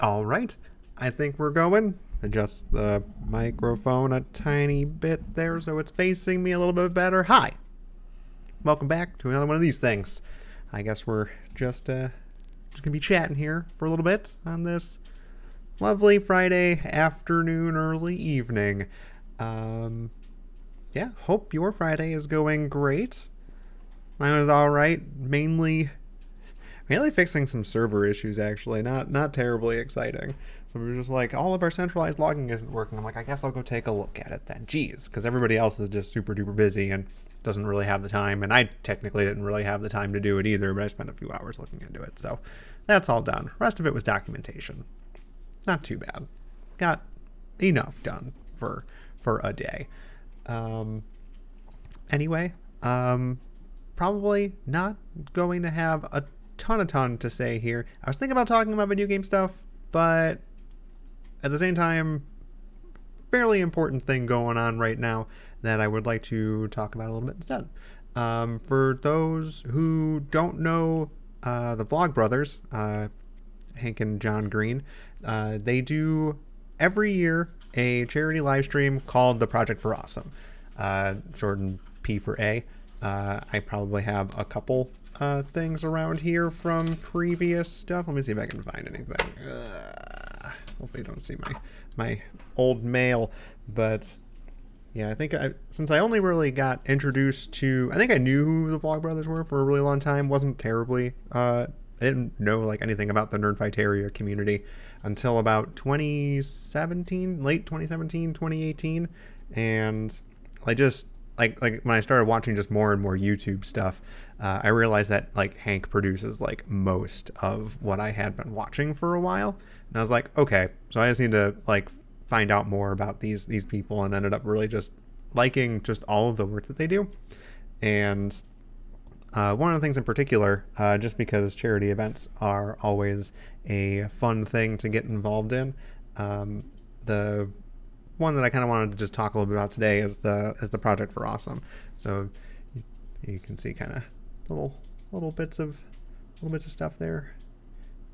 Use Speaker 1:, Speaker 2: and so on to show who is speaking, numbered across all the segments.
Speaker 1: All right. I think we're going. Adjust the microphone a tiny bit there so it's facing me a little bit better. Hi. Welcome back to another one of these things. I guess we're just going to be chatting here for a little bit on this lovely Friday afternoon, early evening. Yeah, hope your Friday is going great. Mine was all right. Mainly fixing some server issues, actually. Not terribly exciting. So we were just like, all of our centralized logging isn't working. I'm like, I guess I'll go take a look at it then. Jeez, because everybody else is just super duper busy and doesn't really have the time. And I technically didn't really have the time to do it either, but I spent a few hours looking into it. So that's all done. Rest of it was documentation. Not too bad. Got enough done for a day. Anyway, probably not going to have a ton to say here. I was thinking about talking about video game stuff, but at the same time, fairly important thing going on right now that I would like to talk about a little bit instead. For those who don't know the Vlogbrothers, Hank and John Green, they do every year a charity live stream called the Project for Awesome, shortened P for A. I probably have a couple things around here from previous stuff. Let me see if I can find anything. Hopefully you don't see my old mail, but yeah, I think since I only really got introduced to, I think I knew who the Vlogbrothers were for a really long time. Wasn't terribly, I didn't know like anything about the Nerdfighteria community until about 2017, late 2017, 2018, and I just like when I started watching just more and more YouTube stuff, I realized that like Hank produces like most of what I had been watching for a while, and I was like, okay, so I just need to like find out more about these people, and ended up really just liking just all of the work that they do. And one of the things in particular, just because charity events are always a fun thing to get involved in, the one that I kind of wanted to just talk a little bit about today is the Project for Awesome. So you can see kind of little bits of stuff there.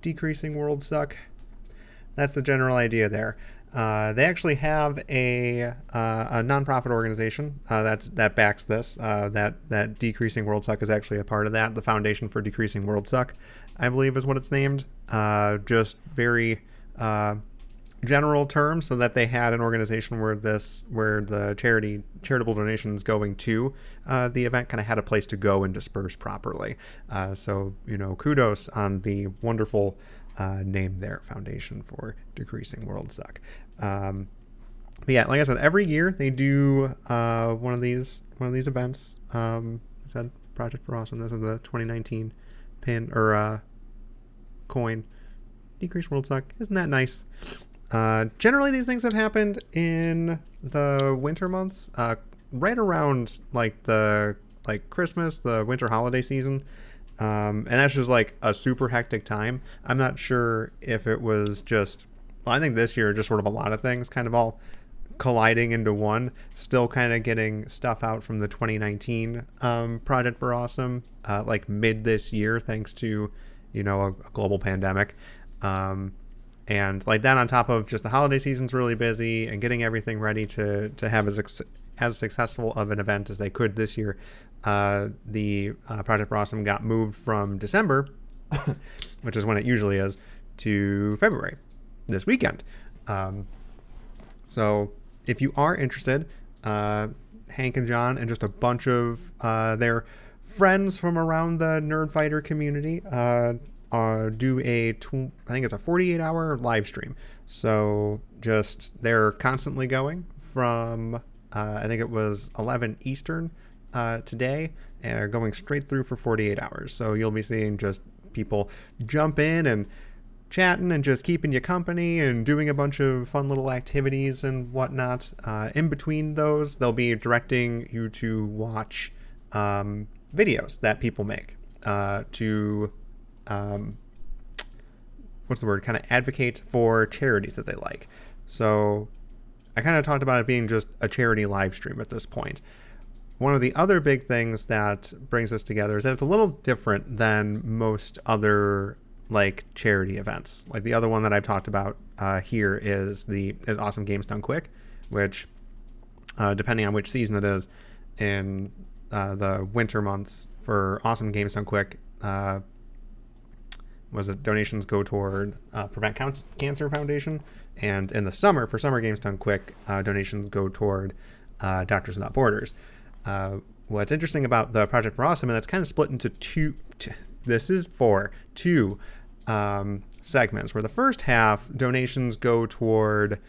Speaker 1: Decreasing world suck. That's the general idea there. They actually have a nonprofit organization that backs this. That Decreasing World Suck is actually a part of that. The Foundation for Decreasing World Suck, I believe, is what it's named. Just very general terms, so that they had an organization where the charitable donations going to the event kind of had a place to go and disperse properly. So kudos on the wonderful name there, Foundation for Decreasing World Suck. But yeah, like I said, every year they do one of these events. I said Project for Awesome. This is the 2019 pin or coin. Decrease World Suck. Isn't that nice? Generally, these things have happened in the winter months, right around like Christmas, the winter holiday season. And that's just like a super hectic time. I'm not sure if it was just, well, I think this year just sort of a lot of things kind of all colliding into one. Still kind of getting stuff out from the 2019 Project for Awesome, like mid this year, thanks to a global pandemic. And like that on top of just the holiday season's really busy and getting everything ready to have as successful of an event as they could this year. The Project for Awesome got moved from December, which is when it usually is, to February, this weekend. So if you are interested, Hank and John and just a bunch of their friends from around the Nerdfighter community do I think it's a 48-hour live stream. So just they're constantly going from I think it was 11 Eastern today, and going straight through for 48 hours. So you'll be seeing just people jump in and chatting and just keeping you company and doing a bunch of fun little activities and whatnot. In between those, they'll be directing you to watch videos that people make to kind of advocate for charities that they like. So I kind of talked about it being just a charity live stream at this point. One of the other big things that brings us together is that it's a little different than most other like charity events. Like the other one that I've talked about here is Awesome Games Done Quick, which depending on which season it is, in the winter months for Awesome Games Done Quick, donations go toward Prevent Cancer Foundation, and in the summer for Summer Games Done Quick, donations go toward Doctors Without Borders. What's interesting about the Project for Awesome, and that's kind of split into two segments, where the first half donations go toward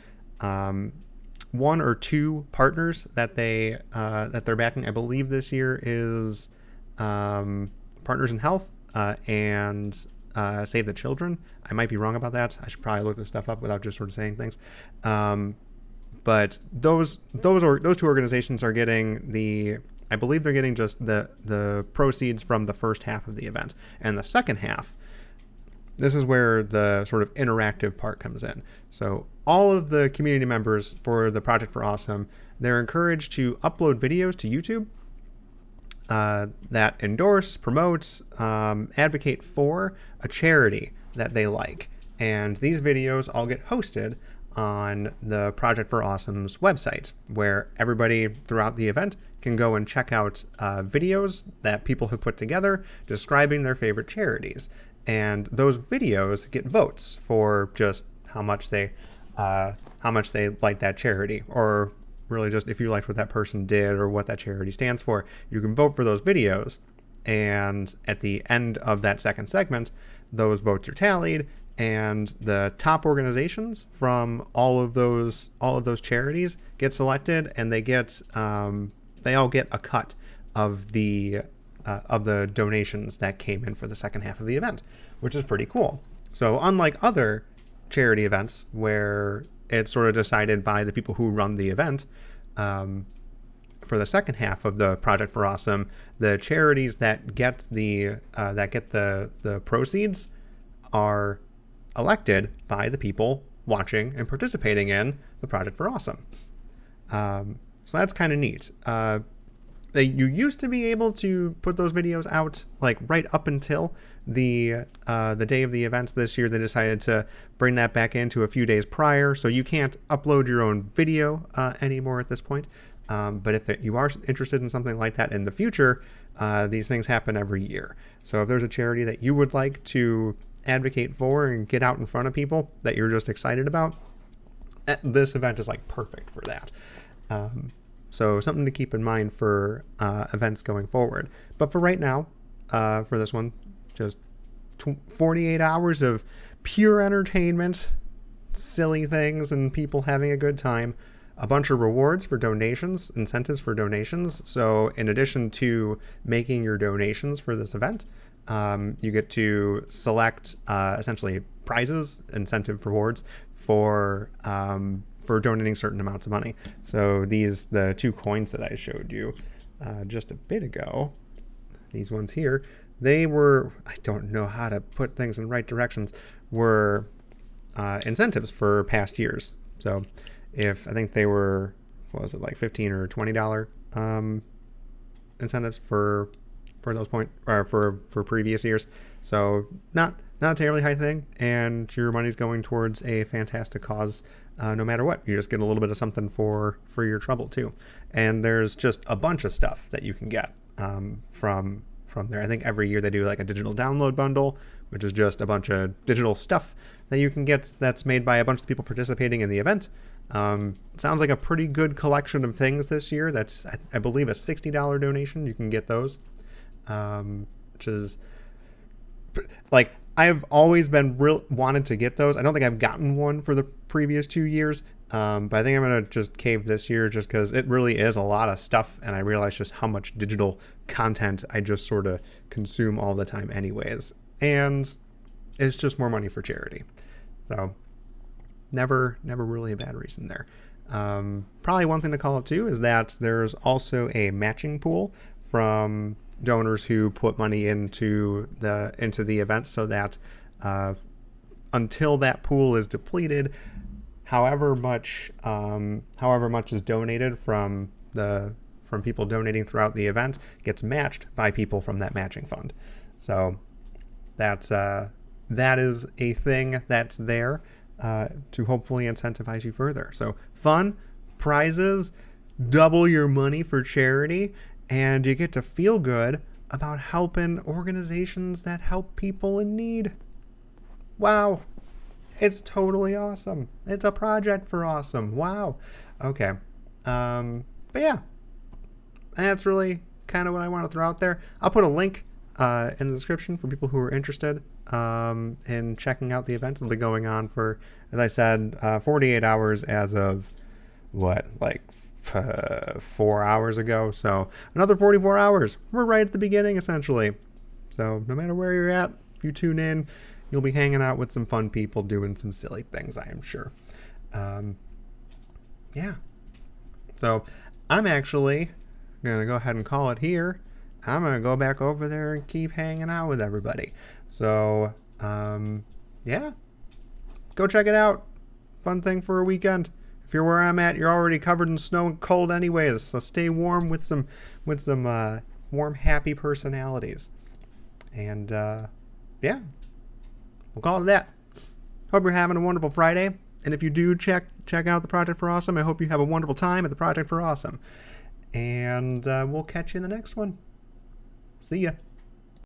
Speaker 1: one or two partners that they're backing. I believe this year is Partners in Health and Save the Children. I might be wrong about that. I should probably look this stuff up without just sort of saying things. But those two organizations are getting I believe they're getting just the proceeds from the first half of the event. And the second half, this is where the sort of interactive part comes in. So all of the community members for the Project for Awesome, they're encouraged to upload videos to YouTube that endorse, promote, advocate for a charity that they like. And these videos all get hosted on the Project for Awesome's website, where everybody throughout the event can go and check out videos that people have put together describing their favorite charities. And those videos get votes for just how much they like that charity, or really just if you liked what that person did or what that charity stands for. You can vote for those videos, and at the end of that second segment, those votes are tallied, and the top organizations from all of those charities get selected, and they all get a cut of the donations that came in for the second half of the event, which is pretty cool. So unlike other charity events where it's sort of decided by the people who run the event, for the second half of the Project for Awesome, the charities that get the proceeds are elected by the people watching and participating in the Project for Awesome. So that's kind of neat. You used to be able to put those videos out like right up until the day of the event. This year they decided to bring that back into a few days prior, so you can't upload your own video anymore at this point. But if you are interested in something like that in the future, these things happen every year. So if there's a charity that you would like to advocate for and get out in front of people that you're just excited about, this event is like perfect for that. So something to keep in mind for events going forward. But for right now, for this one, just 48 hours of pure entertainment, silly things, and people having a good time. A bunch of rewards for donations, incentives for donations. So in addition to making your donations for this event, you get to select essentially prizes, incentive rewards for donating certain amounts of money. So the two coins that I showed you just a bit ago, these ones here, they were, I don't know how to put things in the right directions, were incentives for past years. So if I think they were, what was it, like $15 or $20 incentives for those for previous years. So not a terribly high thing, and your money's going towards a fantastic cause. No matter what, you just get a little bit of something for your trouble too. And there's just a bunch of stuff that you can get from there. I think every year they do like a digital download bundle, which is just a bunch of digital stuff that you can get that's made by a bunch of people participating in the event. Sounds like a pretty good collection of things this year. That's, I believe, a $60 donation. You can get those, which is like, I've always been wanted to get those. I don't think I've gotten one for the previous 2 years, but I think I'm going to just cave this year just because it really is a lot of stuff, and I realize just how much digital content I just sort of consume all the time anyways. And it's just more money for charity. So never really a bad reason there. Probably one thing to call it too is that there's also a matching pool from donors who put money into the event, so that until that pool is depleted, however much is donated from people donating throughout the event gets matched by people from that matching fund. So that's that is a thing that's there to hopefully incentivize you further. So fun, prizes, double your money for charity, and you get to feel good about helping organizations that help people in need. Wow. It's totally awesome. It's a project for awesome. Wow. Okay. But yeah, that's really kind of what I want to throw out there. I'll put a link in the description for people who are interested in checking out the event. It'll be going on for, as I said, 48 hours as of what, like 4 hours ago. So another 44 hours. We're right at the beginning, essentially. So no matter where you're at, if you tune in, you'll be hanging out with some fun people doing some silly things, I am sure. Yeah. So I'm actually going to go ahead and call it here. I'm going to go back over there and keep hanging out with everybody. So, yeah. Go check it out. Fun thing for a weekend. If you're where I'm at, you're already covered in snow and cold anyways. So stay warm with some warm, happy personalities. And, yeah. We'll call it that. Hope you're having a wonderful Friday. And if you do check out the Project for Awesome, I hope you have a wonderful time at the Project for Awesome. And we'll catch you in the next one. See ya.